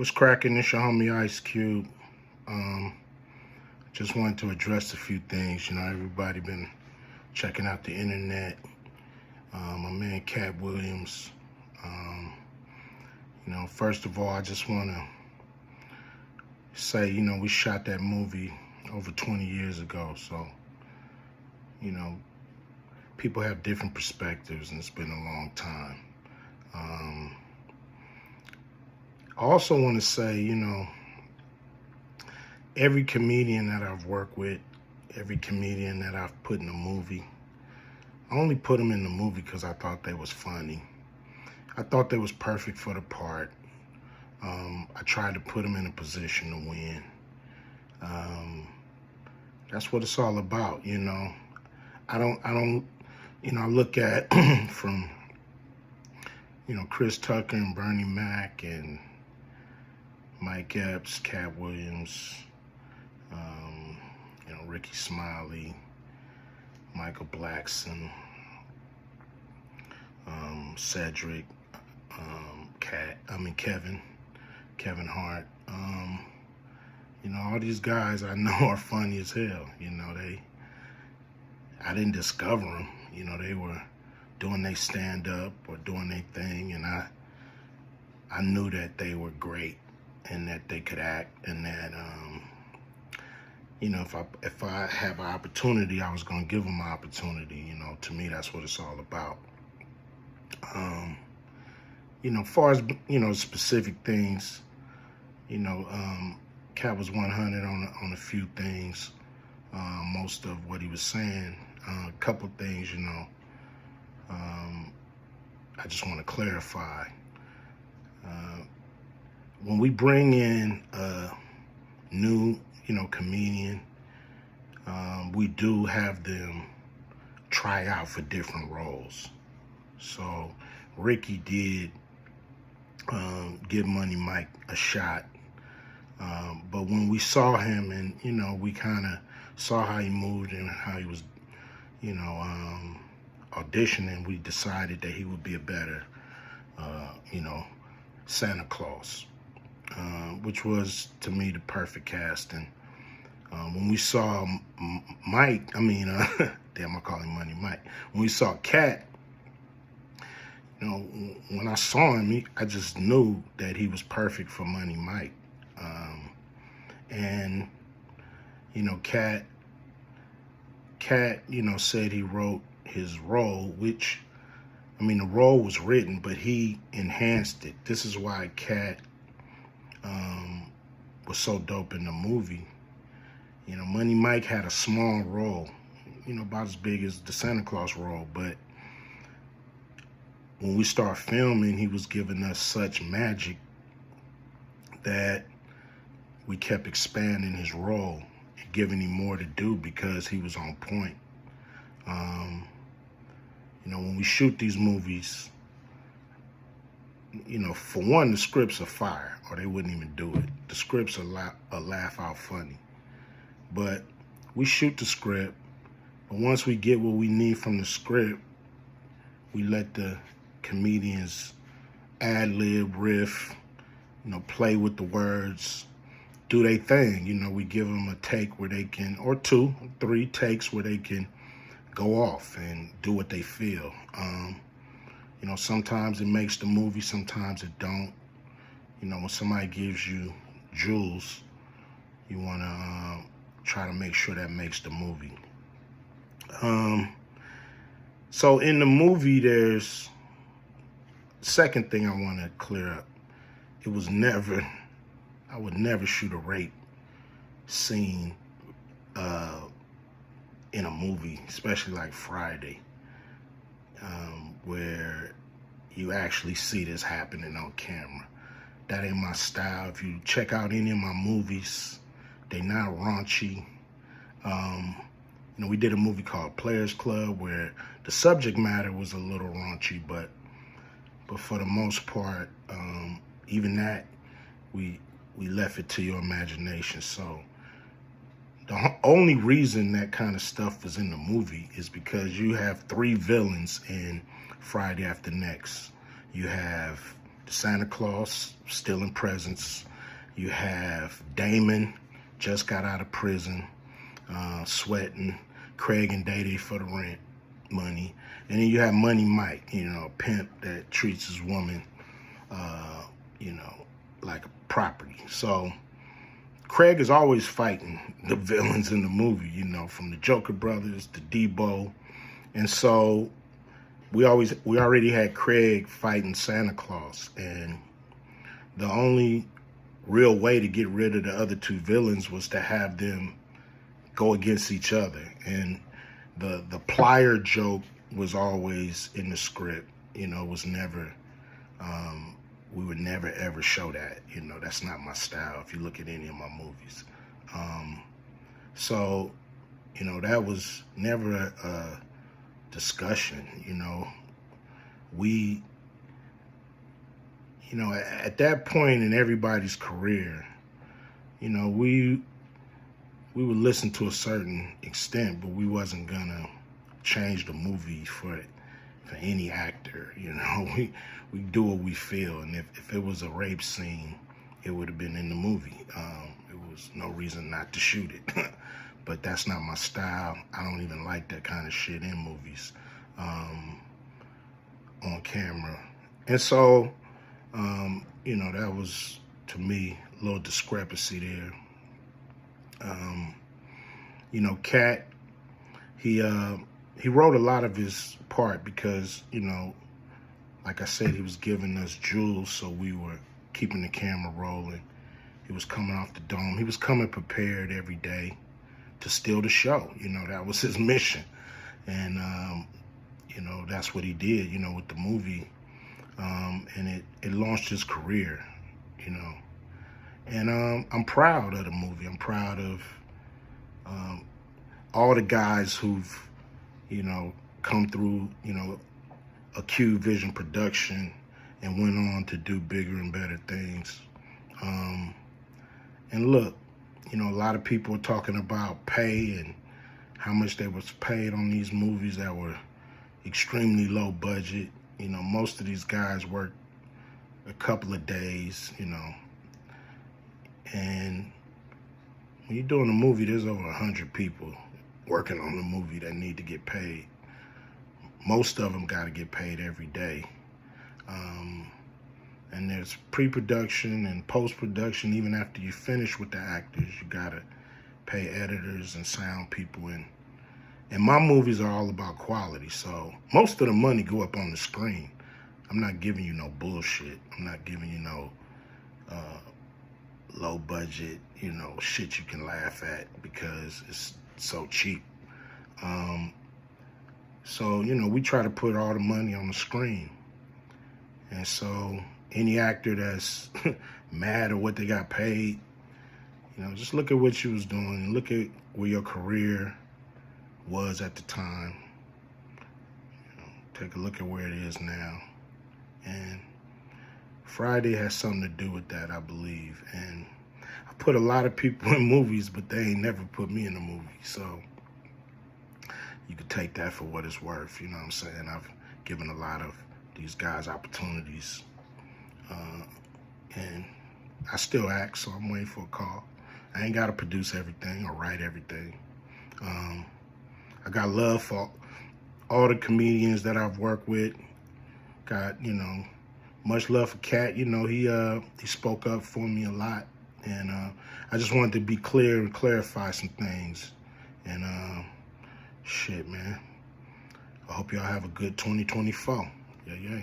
What's cracking? It's your homie Ice Cube. Just wanted to address a few things. Everybody been checking out the internet. My man Katt Williams. First of all, I just want to say, we shot that movie over 20 years ago. So, people have different perspectives, and it's been a long time. I also want to say, every comedian that I've worked with, every comedian that I've put in a movie, I only put them in the movie because I thought they was funny. I thought they was perfect for the part. I tried to put them in a position to win. That's what it's all about, I look at from, Chris Tucker and Bernie Mac and Mike Epps, Katt Williams, Ricky Smiley, Michael Blackson, Cedric, Kevin Hart. All these guys I know are funny as hell. I didn't discover them. They were doing their stand-up or doing their thing, and I knew that they were great and that they could act, and that if I have an opportunity, I was gonna give them an opportunity. To me, that's what it's all about. Far as specific things, Katt was 100 on a few things. Most of what he was saying, a couple things, I just want to clarify. When we bring in a new, comedian, we do have them try out for different roles. So Ricky did give Money Mike a shot. But when we saw him and, we kind of saw how he moved and how he was, auditioning, we decided that he would be a better, Santa Claus, which was, to me, the perfect casting. When we saw Mike, damn, I call him Money Mike. When we saw Katt, when I saw him, I just knew that he was perfect for Money Mike. And, Katt, said he wrote his role, which, the role was written, but he enhanced it. This is why Katt was so dope in the movie. Money Mike had a small role, about as big as the Santa Claus role, but when we start filming, he was giving us such magic that we kept expanding his role and giving him more to do because he was on point. When we shoot these movies, for one, the scripts are fire, or they wouldn't even do it. The scripts are laugh out funny. But we shoot the script, but once we get what we need from the script, we let the comedians ad-lib, riff, play with the words, do their thing. We give them a take where they can, or 2, 3 takes where they can go off and do what they feel. Sometimes it makes the movie, sometimes it don't. When somebody gives you jewels, you want to try to make sure that makes the movie. So in the movie, there's second thing I want to clear up. I would never shoot a rape scene in a movie, especially like Friday, where you actually see this happening on camera. That ain't my style. If you check out any of my movies, they not raunchy. We did a movie called Players Club where the subject matter was a little raunchy, but for the most part, even that, we left it to your imagination. So the only reason that kind of stuff is in the movie is because you have 3 villains in Friday After Next. You have Santa Claus stealing presents You have Damon, just got out of prison, sweating. Craig and Day for the rent money. And then you have Money Mike, a pimp that treats his woman, like a property. So Craig is always fighting the villains in the movie, from the Joker brothers to Debo. And so we already had Craig fighting Santa Claus. And the only real way to get rid of the other two villains was to have them go against each other. And the plier joke was always in the script. It was never, we would never ever show that. That's not my style if you look at any of my movies. So, that was never a discussion. We, at that point in everybody's career, we would listen to a certain extent, but we wasn't gonna change the movie for any actor. We do what we feel, and if it was a rape scene, it would have been in the movie. It was no reason not to shoot it. But that's not my style. I don't even like that kind of shit in movies, on camera. And so, that was, to me, a little discrepancy there. Katt, he wrote a lot of his part because, like I said, he was giving us jewels, so we were keeping the camera rolling. He was coming off the dome. He was coming prepared every day to steal the show. That was his mission. And, that's what he did, with the movie. And it launched his career, And I'm proud of the movie. I'm proud of all the guys who've, come through, a Q Vision production and went on to do bigger and better things. And look, a lot of people are talking about pay and how much they was paid on these movies that were extremely low budget. Most of these guys work a couple of days, and when you're doing a movie, there's over 100 people working on the movie that need to get paid. Most of them got to get paid every day. And there's pre-production and post-production. Even after you finish with the actors, you got to pay editors and sound people. And my movies are all about quality, so most of the money go up on the screen. I'm not giving you no bullshit. I'm not giving you no low budget, shit you can laugh at because it's so cheap. So, we try to put all the money on the screen. And so any actor that's mad at what they got paid, just look at what you was doing and look at where your career was at the time. Take a look at where it is now. And Friday has something to do with that, I believe. And I put a lot of people in movies, but they ain't never put me in a movie. So you could take that for what it's worth. You know what I'm saying? I've given a lot of these guys opportunities. And I still act, so I'm waiting for a call. I ain't got to produce everything or write everything. I got love for all the comedians that I've worked with. Got, much love for Katt. He spoke up for me a lot. And I just wanted to be clear and clarify some things. And shit, man. I hope y'all have a good 2024. Yeah.